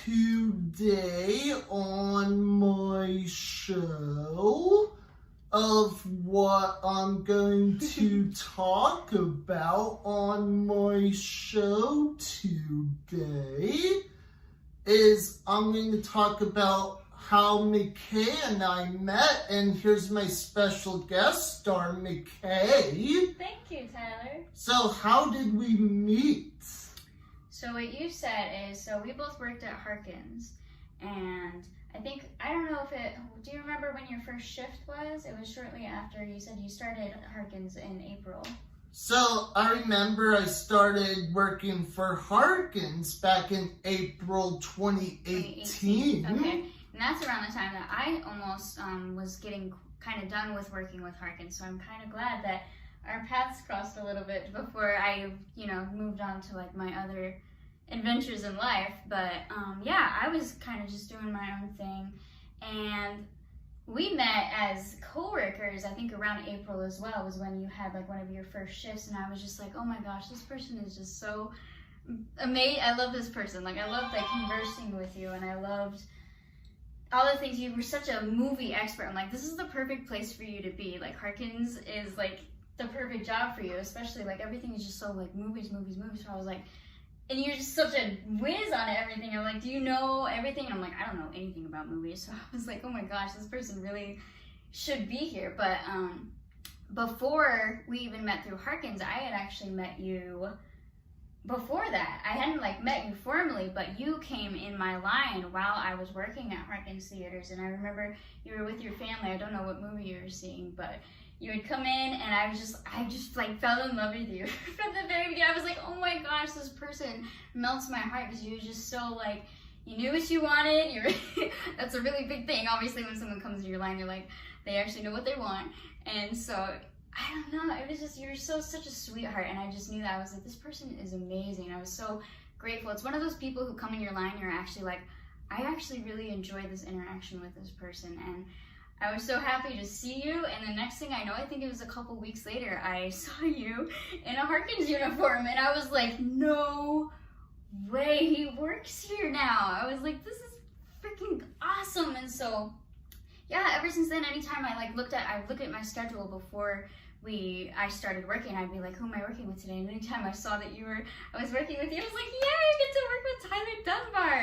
today on my show of what I'm going to talk about on my show today is I'm going to talk about how McKay and I met, and here's my special guest star, McKay. Thank you, Tyler. So how did we meet? So what you said is, so we both worked at Harkins, and I don't know if do you remember when your first shift was? It was shortly after you said you started at Harkins in April. So I remember I started working for Harkins back in April 2018. Okay, and that's around the time that I almost was getting kind of done with working with Harkins, so I'm kind of glad that our paths crossed a little bit before I, moved on to like my other adventures in life. But yeah, I was kind of just doing my own thing, and we met as co-workers. I think around April as well was when you had like one of your first shifts, and I was just like, oh my gosh, this person is just so amazing. I love this person. Like, I loved like conversing with you, and I loved all the things. You were such a movie expert. I'm like, this is the perfect place for you to be. Like, Harkins is like the perfect job for you, especially like everything is just so like movies. So I was like, and you're just such a whiz on everything. I'm like, do you know everything? And I'm like, I don't know anything about movies. So I was like, oh my gosh, this person really should be here. But before we even met through Harkins, I had actually met you before that. I hadn't like met you formally, but you came in my line while I was working at Harkins Theatres, and I remember you were with your family. I don't know what movie you were seeing, but you would come in, and I just like fell in love with you from the very beginning. I was like, oh my gosh, this person melts my heart, because you were just so like, you knew what you wanted. That's a really big thing. Obviously, when someone comes in your line, you're like, they actually know what they want. And so, I don't know, it was just, you were such a sweetheart, and I just knew that. I was like, this person is amazing. I was so grateful. It's one of those people who come in your line, you're actually like, I actually really enjoyed this interaction with this person, and I was so happy to see you. And the next thing I know, I think it was a couple weeks later, I saw you in a Harkins uniform, and I was like, no way, he works here now. I was like, this is freaking awesome. And so, yeah, ever since then, anytime I look at my schedule before I started working, I'd be like, who am I working with today? And anytime I saw that I was working with you, I was like, yeah, I get to work with Tyler Dunbar.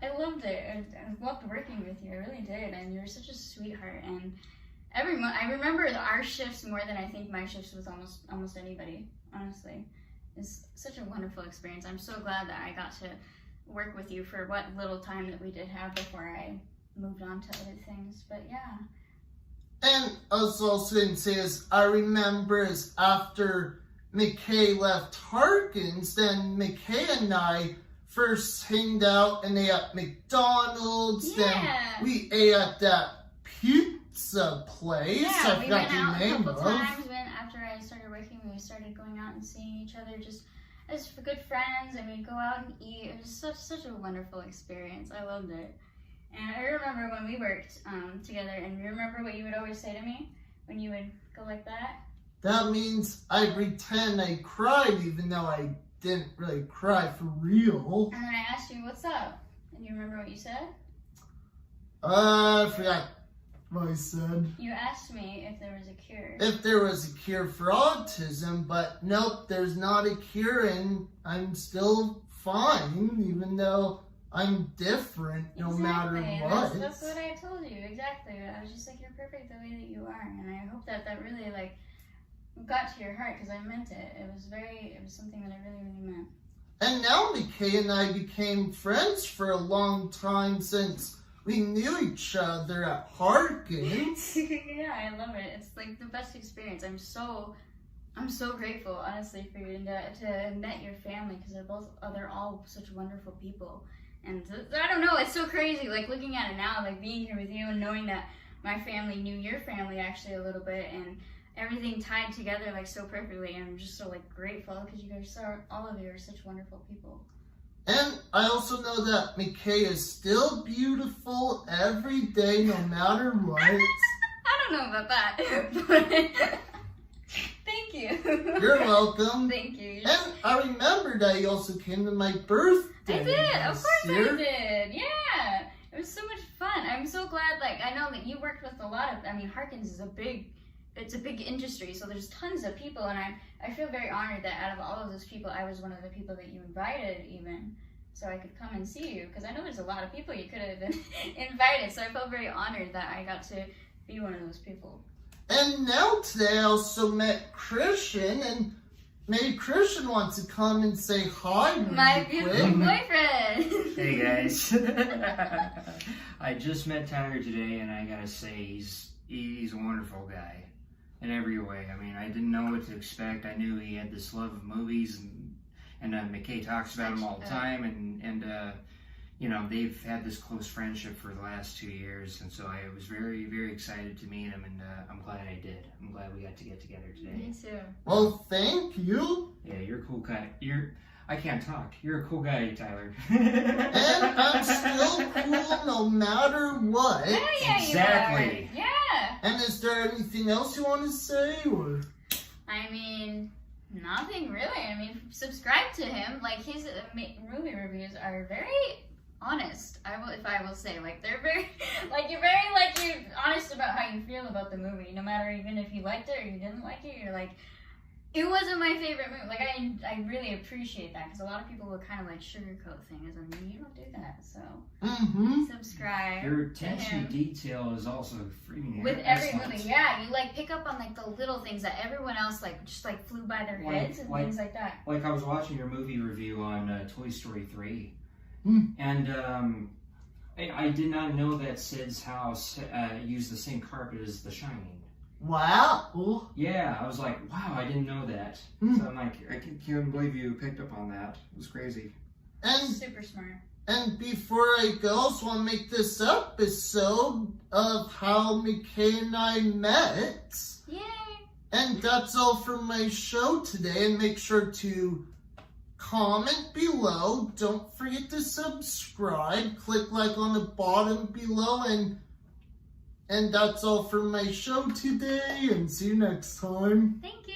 I loved it. I loved working with you. I really did. And you were such a sweetheart. And every month, I remember our shifts more than I think my shifts with almost anybody, honestly. It's such a wonderful experience. I'm so glad that I got to work with you for what little time that we did have before I moved on to other things. But yeah. And I was also going to say is, I remember is after McKay left Harkins, then McKay and I first hanged out and ate at McDonald's. Yeah. Then we ate at that pizza place. Yeah, we went out a couple of. times. After I started working, we started going out and seeing each other just as good friends, and we'd go out and eat. It was such a wonderful experience. I loved it. And I remember when we worked together, and you remember what you would always say to me when you would go like that? That means I pretend I cried even though I didn't really cry for real. And then I asked you, what's up? And you remember what you said? I forgot what I said. You asked me if there was a cure. If there was a cure for autism, but nope, there's not a cure, and I'm still fine, even though I'm different no matter what. That's what I told you, exactly. I was just like, you're perfect the way that you are, and I hope that really like got to your heart, because I meant it. It was something that I really, really meant. And now McKay and I became friends for a long time since we knew each other at Harkins. Yeah, I love it. It's like the best experience. I'm so grateful, honestly, for you to have met your family, because they're all such wonderful people. And I don't know, it's so crazy, like looking at it now, like being here with you and knowing that my family knew your family actually a little bit, and everything tied together like so perfectly. And I'm just so like grateful, because you guys all of you are such wonderful people. And I also know that McKay is still beautiful every day, no matter what. I don't know about that, but thank you. You're welcome. Thank you. And I remembered I also came to my birthday. I did, of course course year. I did. Yeah. It was so much fun. I'm so glad, like, I know that you worked with a lot of, I mean, Harkins is it's a big industry, so there's tons of people, and I feel very honored that out of all of those people, I was one of the people that you invited, even, so I could come and see you, because I know there's a lot of people you could have been invited, so I felt very honored that I got to be one of those people. And now today I also met Christian, and maybe Christian wants to come and say hi. My beautiful boyfriend. Hey guys. I just met Tyler today, and I gotta say he's a wonderful guy in every way. I mean, I didn't know what to expect. I knew he had this love of movies, and McKay talks about him all the time, and you know, they've had this close friendship for the last 2 years, and so I was very, very excited to meet him, and I'm glad I did. I'm glad we got to get together today. Me too. Well, thank you. Yeah, you're a cool guy. I can't talk. You're a cool guy, Tyler. And I'm still cool no matter what. Yeah, Exactly. You are. Yeah. And is there anything else you want to say, or? I mean, nothing really. I mean, subscribe to him. Like, his movie reviews are very honest. If I will say, like, they're very, like, you're honest about how you feel about the movie, no matter even if you liked it or you didn't like it. You're like, it wasn't my favorite movie. Like, I really appreciate that, because a lot of people will kind of like sugarcoat things, and you don't do that. So subscribe. Your attention him. to detail is also freaking With every excellent. movie, yeah, you like pick up on like the little things that everyone else like just like flew by their heads and things like that. Like, I was watching your movie review on Toy Story 3, and I did not know that Sid's house used the same carpet as The Shining. Wow. Yeah, I was like, wow, I didn't know that. So I'm like, I can't believe you picked up on that. It was crazy. And Super smart. And before I go, I just want to make this episode of how McKay and I met. Yay! And that's all for my show today. And make sure to comment below. Don't forget to subscribe. Click like on the bottom below. And that's all for my show today. And see you next time. Thank you.